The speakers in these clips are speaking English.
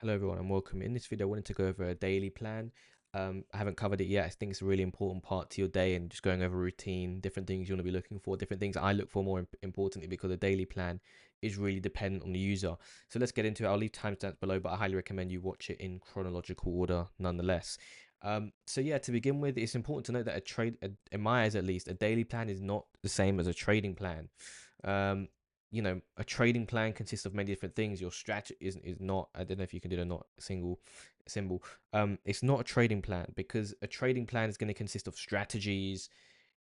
Hello everyone and welcome. In this video, I wanted to go over a daily plan. I haven't covered it yet. I think it's a really important part to your day and just going over routine, different things you want to be looking for, different things I look for more importantly because a daily plan is really dependent on the user. So let's get into it. I'll leave timestamps below, but I highly recommend you watch it in chronological order nonetheless. So yeah, to begin with, it's important to note that in my eyes at least, a daily plan is not the same as a trading plan. Um, a trading plan consists of many different things. Your strategy is not. I don't know if you can do the not single symbol. It's not a trading plan because a trading plan is going to consist of strategies.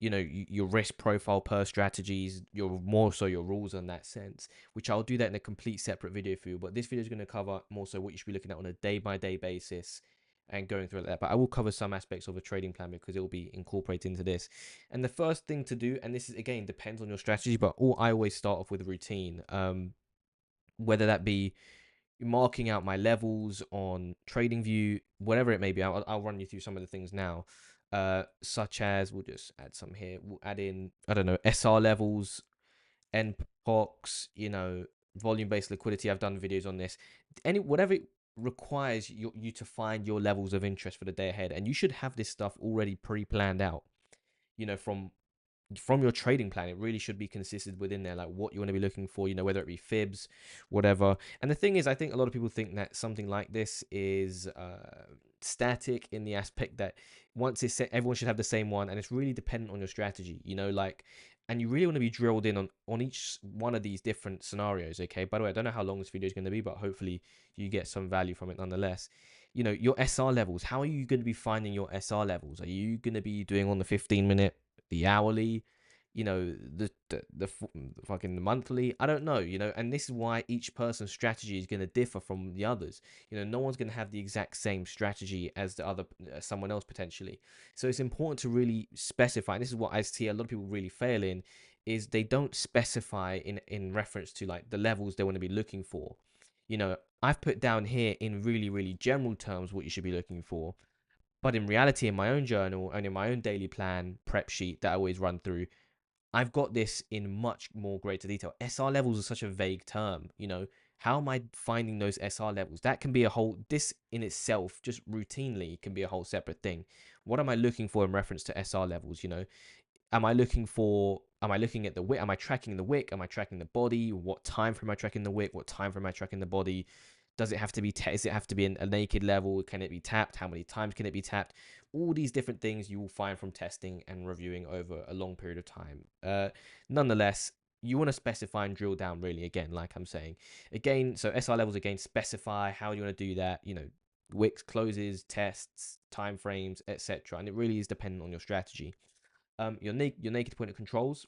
Your risk profile per strategies. Your more so your rules in that sense. Which I'll do that in a complete separate video for you. But this video is going to cover more so what you should be looking at on a day by day basis and going through that. But I will cover some aspects of a trading plan because it will be incorporated into this. And the first thing to do, and this is again depends on your strategy, but I always start off with a routine. Whether that be marking out my levels on TradingView, whatever it may be. I'll run you through some of the things now. Such as we'll just add some here. We'll add in, I don't know, SR levels, NPOX, volume based liquidity. I've done videos on this. Whatever it requires you to find your levels of interest for the day ahead, and you should have this stuff already pre-planned out. From your trading plan, it really should be consistent within there, like what you want to be looking for, whether it be fibs, whatever. And the thing is, I think a lot of people think that something like this is static in the aspect that once it's set, everyone should have the same one, and it's really dependent on your strategy, and you really want to be drilled in on each one of these different scenarios. Okay, by the way, I don't know how long this video is going to be, but hopefully you get some value from it nonetheless. Your SR levels, how are you going to be finding your SR levels? Are you going to be doing on the 15-minute, the hourly, the fucking the monthly? I don't know, and this is why each person's strategy is going to differ from the others. No one's going to have the exact same strategy as the other, someone else potentially. So it's important to really specify, and this is what I see a lot of people really fail in, is they don't specify in reference to like the levels they want to be looking for. I've put down here in really, really general terms what you should be looking for. But in reality, in my own journal and in my own daily plan prep sheet that I always run through, I've got this in much more greater detail. SR levels are such a vague term. How am I finding those SR levels? That can be this in itself, just routinely, can be a whole separate thing. What am I looking for in reference to SR levels? Am I looking at the wick? Am I tracking the wick? Am I tracking the body? What time frame am I tracking the wick? What time frame am I tracking the body? Does it have to be does it have to be a naked level? Can it be tapped? How many times can it be tapped? All these different things you will find from testing and reviewing over a long period of time. Nonetheless, you want to specify and drill down really, again, like I'm saying. Again, so SR levels, again, specify how you want to do that, wicks, closes, tests, time frames, etc. And it really is dependent on your strategy. Your naked point of controls.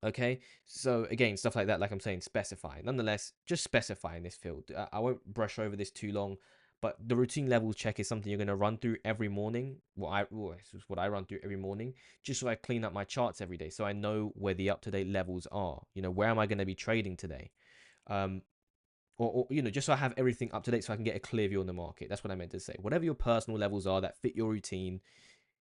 Okay, so again, stuff like that, like I'm saying, specify. Nonetheless, just specify in this field. I won't brush over this too long, but the routine levels check is something you're going to run through every morning. This is what I run through every morning, just so I clean up my charts every day, so I know where the up-to-date levels are. Where am I going to be trading today? Um, or just so I have everything up to date, so I can get a clear view on the market. That's what I meant to say. Whatever your personal levels are that fit your routine,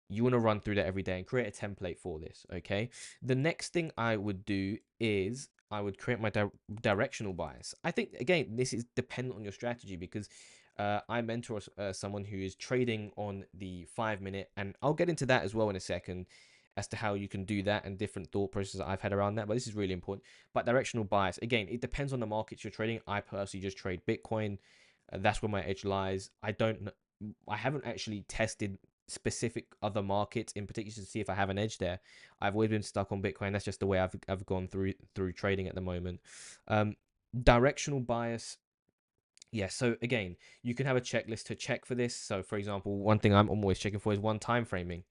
you want to run through that every day and create a template for this. Okay, the next thing I would do is I would create my directional bias. I think again this is dependent on your strategy because I mentor someone who is trading on the 5 minute, and I'll get into that as well in a second as to how you can do that and different thought processes I've had around that. But this is really important. But directional bias, again, it depends on the markets you're trading. I personally just trade Bitcoin. That's where my edge lies. I haven't actually tested specific other markets in particular to see if I have an edge there. I've always been stuck on Bitcoin. That's just the way I've gone through trading at the moment. Um, Directional bias. Yeah, so again, you can have a checklist to check for this. So for example, one thing I'm always checking for is one time framing.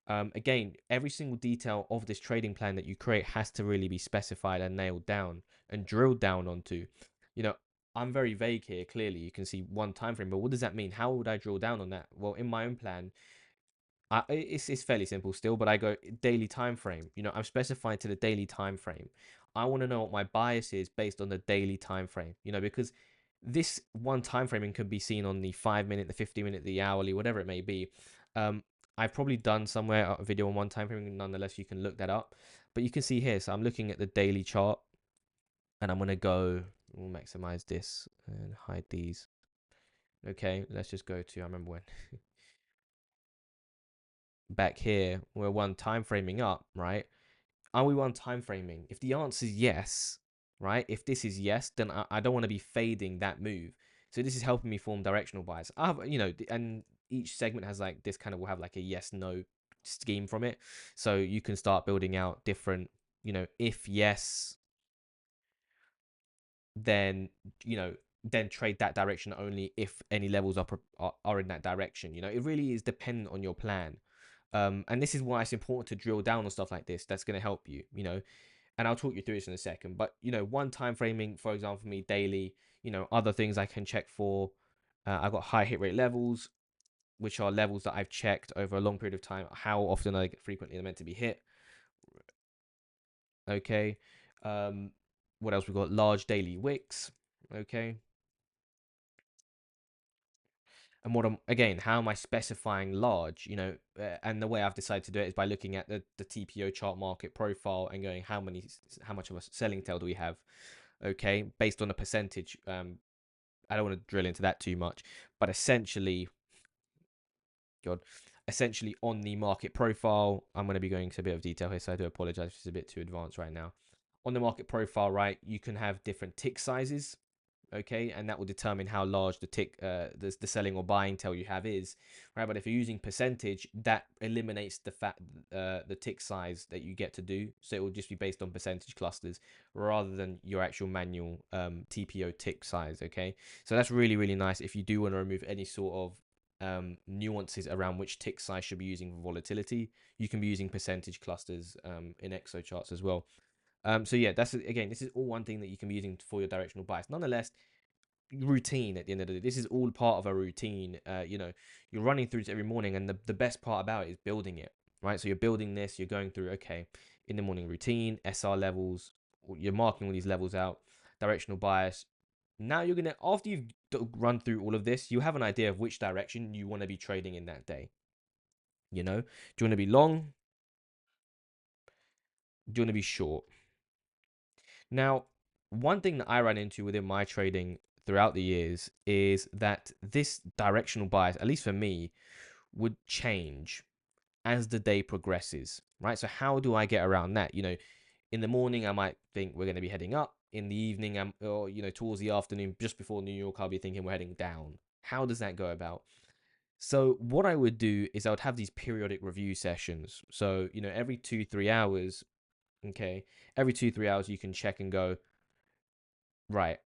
Again, every single detail of this trading plan that you create has to really be specified and nailed down and drilled down onto. You know, I'm very vague here. Clearly, you can see one time frame, but what does that mean? How would I drill down on that? Well, in my own plan, it's fairly simple still, but I go daily time frame. I'm specifying to the daily time frame. I want to know what my bias is based on the daily time frame. Because this one time framing could be seen on the 5 minute, the 50 minute, the hourly, whatever it may be. Um, I've probably done somewhere a video on one time framing. Nonetheless, you can look that up. But you can see here. So I'm looking at the daily chart, and I'm gonna go. We'll maximize this and hide these. Okay, let's just go to, I remember when back here, we're one time framing up, right? Are we one time framing? If the answer is yes, right? If this is yes, then I don't want to be fading that move. So this is helping me form directional bias. I have, and each segment has like this kind of will have like a yes no scheme from it. So you can start building out different, if yes, then then trade that direction only if any levels are in that direction. It really is dependent on your plan. And this is why it's important to drill down on stuff like this. That's going to help you. And I'll talk you through this in a second. But one time framing, for example, for me daily. Other things I can check for. I've got high hit rate levels, which are levels that I've checked over a long period of time. How often are they frequently meant to be hit? Okay. Um, what else we got? Large daily wicks. Okay. And again, how am I specifying large? And the way I've decided to do it is by looking at the TPO chart market profile and going how much of a selling tail do we have? Okay, based on a percentage. I don't want to drill into that too much, but God, essentially on the market profile, I'm going to be going into a bit of detail here, so I do apologize if it's a bit too advanced right now. On the market profile, right, you can have different tick sizes, okay, and that will determine how large the tick the selling or buying tail you have is, right? But if you're using percentage, that eliminates the tick size that you get to do, so it will just be based on percentage clusters rather than your actual manual TPO tick size. Okay, so that's really really nice if you do want to remove any sort of nuances around which tick size should be using for volatility. You can be using percentage clusters in exo charts as well. So yeah, that's again, this is all one thing that you can be using for your directional bias. Nonetheless, routine at the end of the day. This is all part of a routine. You're running through it every morning, and the best part about it is building it, right? So you're building this, you're going through, okay, in the morning routine, SR levels, you're marking all these levels out, directional bias. Now you're gonna, after you've run through all of this, you have an idea of which direction you want to be trading in that day. Do you want to be long? Do you want to be short? Now, one thing that I ran into within my trading throughout the years is that this directional bias, at least for me, would change as the day progresses, right? So how do I get around that? In the morning I might think we're going to be heading up. In the evening, or towards the afternoon, just before New York, I'll be thinking we're heading down. How does that go about? So what I would do is I would have these periodic review sessions. So every 2-3 hours, okay, every 2-3 hours you can check and go, right,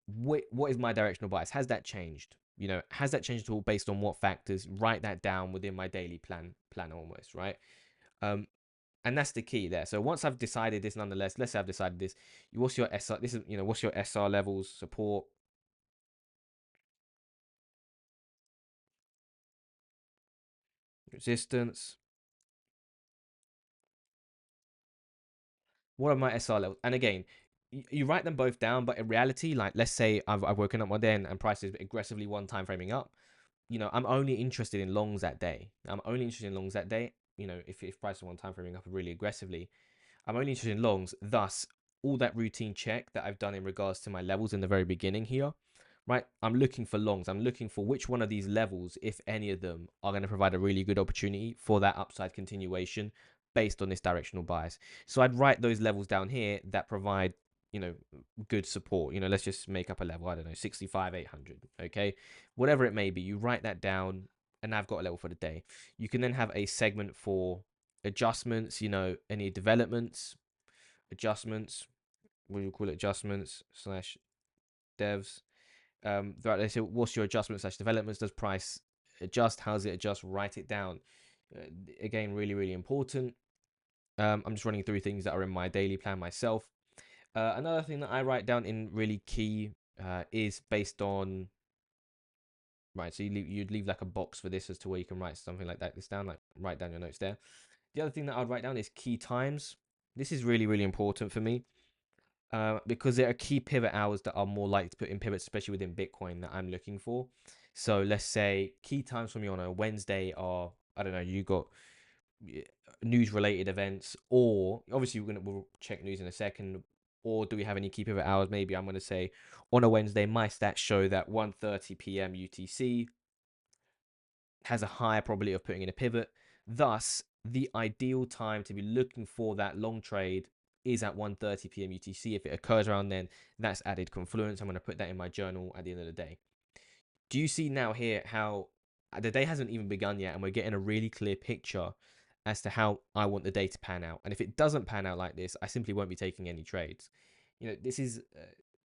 what is my directional bias? Has that changed? Has that changed at all based on what factors? Write that down within my daily plan almost, right? Um, and that's the key there. So once I've decided this, nonetheless, let's say I've decided this. What's your SR? This is what's your SR levels, support, resistance. What are my SR levels? And again, you write them both down, but in reality, like let's say I've woken up one day and price is aggressively one time framing up. I'm only interested in longs that day. I'm only interested in longs that day. If price is one time framing up really aggressively, I'm only interested in longs. Thus, all that routine check that I've done in regards to my levels in the very beginning here, right? I'm looking for longs. I'm looking for which one of these levels, if any of them, are going to provide a really good opportunity for that upside continuation based on this directional bias. So I'd write those levels down here that provide, you know, good support. Let's just make up a level. I don't know, 65, 800. Okay, whatever it may be, you write that down, and I've got a level for the day. You can then have a segment for adjustments. Any developments, adjustments. What do you call it? Adjustments slash devs. Throughout they say, what's your adjustment slash developments? Does price adjust? How does it adjust? Write it down. Again, really, really important. I'm just running through things that are in my daily plan myself. Another thing that I write down in really key is based on, right. So you'd leave like a box for this as to where you can write something like that. This down, like write down your notes there. The other thing that I'd write down is key times. This is really, really important for me. Because there are key pivot hours that are more likely to put in pivots, especially within Bitcoin, that I'm looking for. So let's say key times for me on a Wednesday are, I don't know, you got news related events, or obviously we'll check news in a second, or do we have any key pivot hours? Maybe I'm going to say on a Wednesday, my stats show that 1:30 p.m. UTC has a higher probability of putting in a pivot. Thus, the ideal time to be looking for that long trade is at 1:30 p.m. UTC. If it occurs around then, that's added confluence. I'm going to put that in my journal at the end of the day. Do you see now here how the day hasn't even begun yet, and we're getting a really clear picture as to how I want the day to pan out? And if it doesn't pan out like this, I simply won't be taking any trades. This is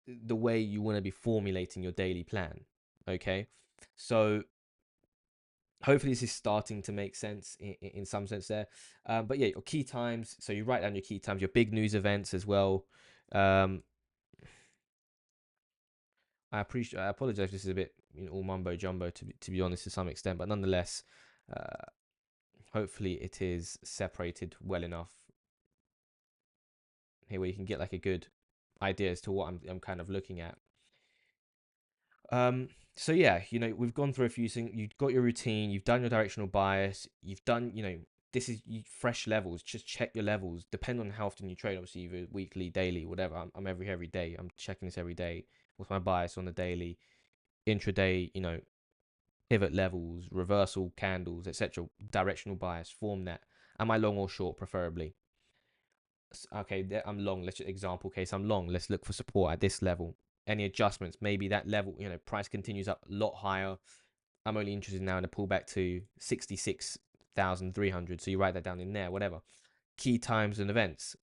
the way you want to be formulating your daily plan. Okay, so hopefully this is starting to make sense in some sense there. But yeah, your key times. So you write down your key times, your big news events as well. Um, I apologize if this is a bit all mumbo jumbo to be honest to some extent, but nonetheless, uh, hopefully it is separated well enough here where you can get like a good idea as to what I'm kind of looking at. So yeah, we've gone through a few things. You've got your routine, you've done your directional bias, you've done, this is fresh levels. Just check your levels. Depend on how often you trade. Obviously, either weekly, daily, whatever. I'm every day. I'm checking this every day. What's my bias on the daily, intraday? Pivot levels, reversal candles, etc. Directional bias. Form that. Am I long or short, preferably? Okay, I'm long. Let's just example case. I'm long. Let's look for support at this level. Any adjustments? Maybe that level, price continues up a lot higher. I'm only interested now in a pullback to 66,300. So you write that down in there, whatever. Key times and events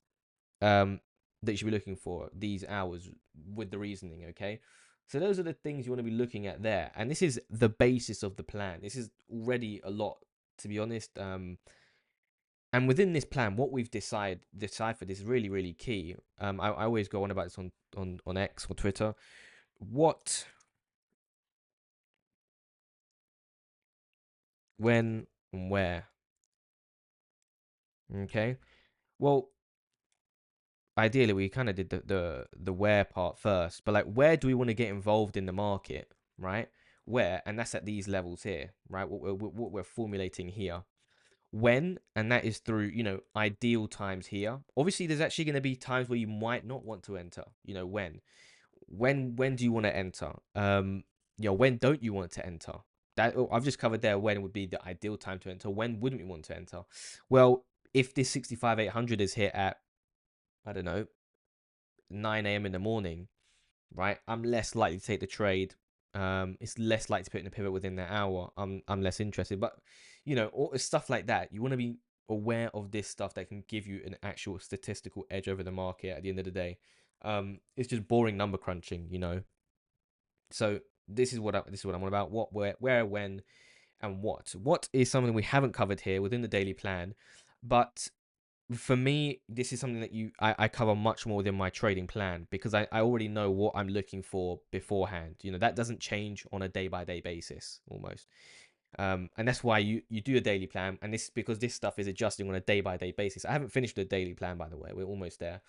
that you should be looking for these hours with the reasoning, okay? So those are the things you want to be looking at there. And this is the basis of the plan. This is already a lot, to be honest. And within this plan, what we've deciphered is really, really key. I always go on about this on X or Twitter. What, when, and where. Okay. Well, ideally, we kind of did the where part first, but like, where do we want to get involved in the market, right? Where, and that's at these levels here, right? What we're formulating here. When, and that is through ideal times here. Obviously, there's actually going to be times where you might not want to enter. When do you want to enter? When don't you want to enter? I've just covered there. When would be the ideal time to enter? When wouldn't we want to enter? Well, if this 65,800 is hit at, I don't know, 9 a.m. in the morning, right? I'm less likely to take the trade. It's less likely to put in a pivot within that hour. I'm less interested. But all stuff like that, you want to be aware of this stuff that can give you an actual statistical edge over the market at the end of the day. It's just boring number crunching. So this is what I'm on about. What, where, when, and what. What is something we haven't covered here within the daily plan, but for me, this is something that I cover much more within my trading plan because I already know what I'm looking for beforehand. That doesn't change on a day by day basis almost. And that's why you do a daily plan, and this because this stuff is adjusting on a day by day basis. I haven't finished the daily plan, by the way. We're almost there,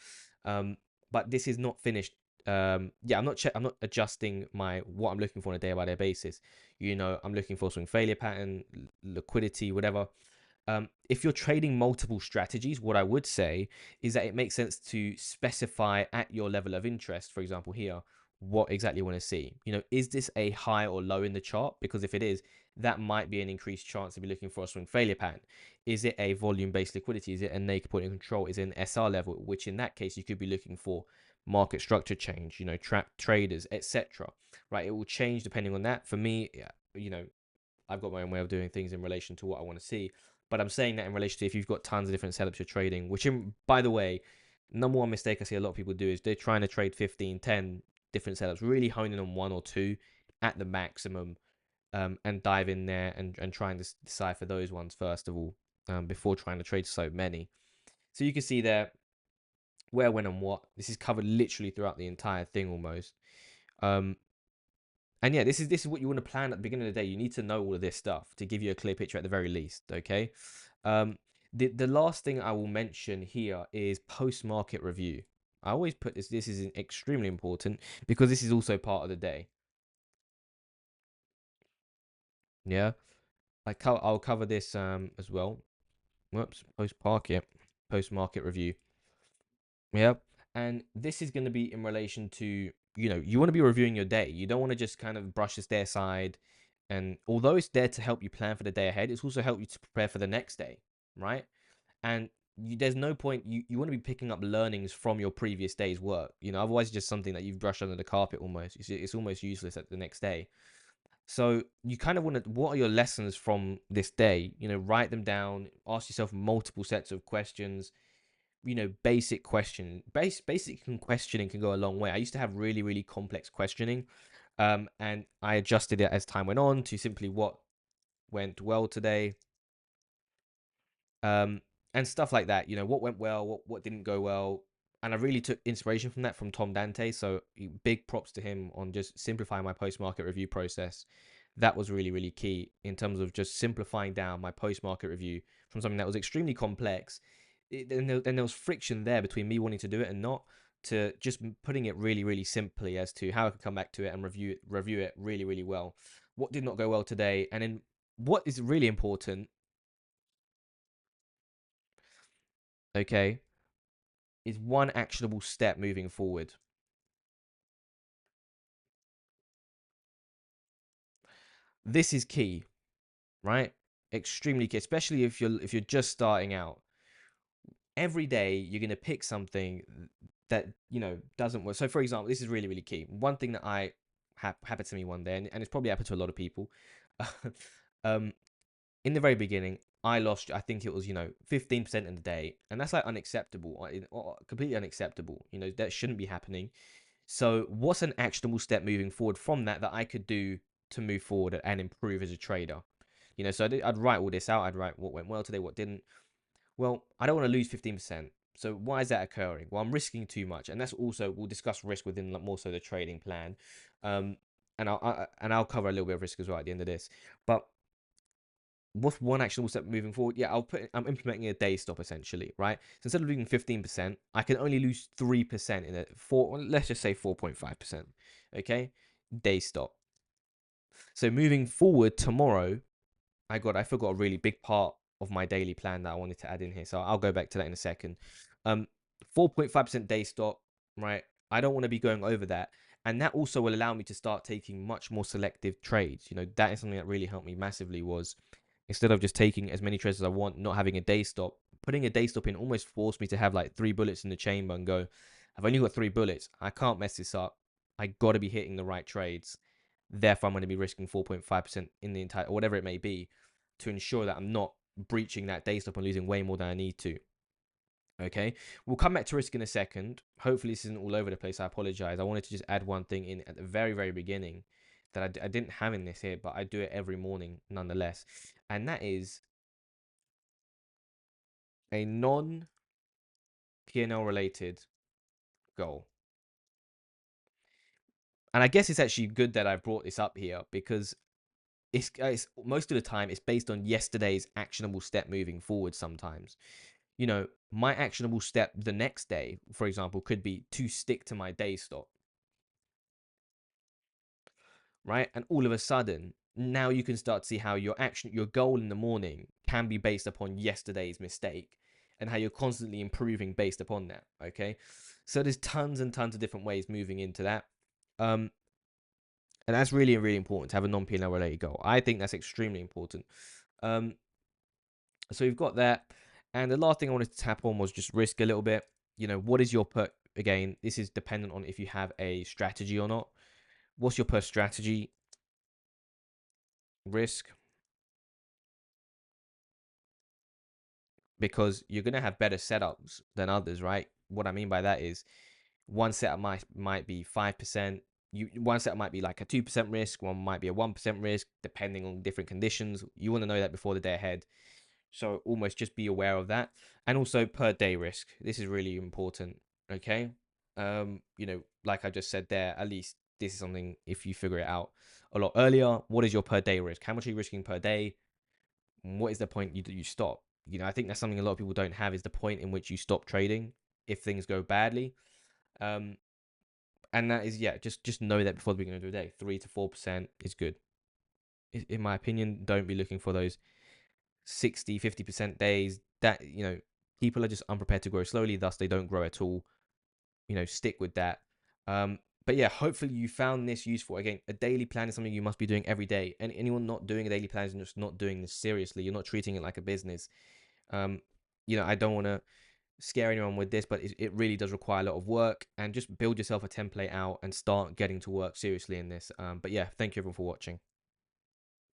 but this is not finished. Yeah, I'm not adjusting what I'm looking for on a day by day basis. I'm looking for swing failure pattern, liquidity, whatever. If you're trading multiple strategies, what I would say is that it makes sense to specify at your level of interest, for example, here, what exactly you want to see. Is this a high or low in the chart? Because if it is, that might be an increased chance to be looking for a swing failure pattern. Is it a volume-based liquidity? Is it a naked point of control? Is it an SR level? Which in that case, you could be looking for market structure change, trap traders, etc. Right? It will change depending on that. For me, I've got my own way of doing things in relation to what I want to see. But I'm saying that in relation to if you've got tons of different setups you're trading, which, by the way, number one mistake I see a lot of people do is they're trying to trade 15, 10 different setups, really honing on one or two at the maximum, and dive in there and trying to decipher those ones first of all, before trying to trade so many. So you can see there where, when, and what. This is covered literally throughout the entire thing almost. And yeah, this is what you want to plan at the beginning of the day. You need to know all of this stuff to give you a clear picture at the very least. Okay. The last thing I will mention here is post market review. I always put this. This is extremely important because this is also part of the day. Yeah, I'll cover this as well. Whoops, post market review. Yeah, And this is going to be in relation to, you want to be reviewing your day. You don't want to just kind of brush this day aside. And although it's there to help you plan for the day ahead, it's also help you to prepare for the next day, right? And there's no point, you want to be picking up learnings from your previous day's work. Otherwise it's just something that you've brushed under the carpet almost. It's almost useless at the next day. So you kind of want to, what are your lessons from this day? Write them down, ask yourself multiple sets of questions. Basic questioning can go a long way. I used to have really, really complex questioning, and I adjusted it as time went on to simply what went well today, um, and stuff like that. What went well, what didn't go well, and I really took inspiration from that from Tom Dante. So big props to him on just simplifying my post market review process. That was really, really key in terms of just simplifying down my post market review from something that was extremely complex. Then there was friction there between me wanting to do it and not, to just putting it really, really simply as to how I could come back to it and review it really, really well. What did not go well today, and then what is really important, okay, is one actionable step moving forward. This is key, right? Extremely key, especially if you're just starting out. Every day you're going to pick something that doesn't work. So for example, this is really, really key. One thing that I happened to me one day, and it's probably happened to a lot of people. um in the very beginning, I lost, I think it was 15% in the day, and that's like unacceptable, completely unacceptable. That shouldn't be happening. So what's an actionable step moving forward from that I could do to move forward and improve as a trader? So I'd write all this out. I'd write what went well today, what didn't. Well, I don't want to lose 15%. So why is that occurring? Well, I'm risking too much, and that's also, we'll discuss risk within more so the trading plan, um, and I'll cover a little bit of risk as well at the end of this. But what's one actionable step moving forward? Yeah, I'm implementing a day stop essentially, right? So instead of losing 15%, I can only lose 3% in it. Let's just say 4.5%. Okay, day stop. So moving forward tomorrow, I forgot a really big part of my daily plan that I wanted to add in here. So I'll go back to that in a second. Um, 4.5% day stop, right? I don't want to be going over that. And that also will allow me to start taking much more selective trades. That is something that really helped me massively, was instead of just taking as many trades as I want, not having a day stop, putting a day stop in almost forced me to have like 3 bullets in the chamber and go, I've only got 3 bullets. I can't mess this up. I got to be hitting the right trades. Therefore, I'm going to be risking 4.5% in the entire, or whatever it may be, to ensure that I'm not breaching that day stop and losing way more than I need to. Okay, we'll come back to risk in a second. Hopefully, this isn't all over the place. I apologize. I wanted to just add one thing in at the very, very beginning that I didn't have in this here, but I do it every morning nonetheless. And that is a non P&L related goal. And I guess it's actually good that I brought this up here, because it's most of the time it's based on yesterday's actionable step moving forward sometimes. My actionable step the next day, for example, could be to stick to my day stop, right? And all of a sudden, now you can start to see how your goal in the morning can be based upon yesterday's mistake, and how you're constantly improving based upon that. Okay, so there's tons and tons of different ways moving into that. Um, and that's really, really important to have a non-P&L related goal. I think that's extremely important. Um, so we've got that. And the last thing I wanted to tap on was just risk a little bit. What is your per, again, this is dependent on if you have a strategy or not. What's your per strategy risk? Because you're going to have better setups than others, right? What I mean by that is one setup might be 5%. One setup might be like a 2% risk, one might be a 1% risk, depending on different conditions. You want to know that before the day ahead. So almost just be aware of that. And also per day risk. This is really important. Okay. Like I just said there, at least this is something, if you figure it out a lot earlier, what is your per day risk? How much are you risking per day? What is the point you stop? I think that's something a lot of people don't have, is the point in which you stop trading if things go badly. Um, and that is, yeah, just know that before the beginning of the day, 3 to 4% is good. In my opinion, don't be looking for those 60, 50% days that, people are just unprepared to grow slowly, thus they don't grow at all. stick with that. But yeah, hopefully you found this useful. Again, a daily plan is something you must be doing every day. And anyone not doing a daily plan is just not doing this seriously. You're not treating it like a business. Um, I don't want to scare anyone with this, but it really does require a lot of work. And just build yourself a template out and start getting to work seriously in this. But yeah, thank you everyone for watching.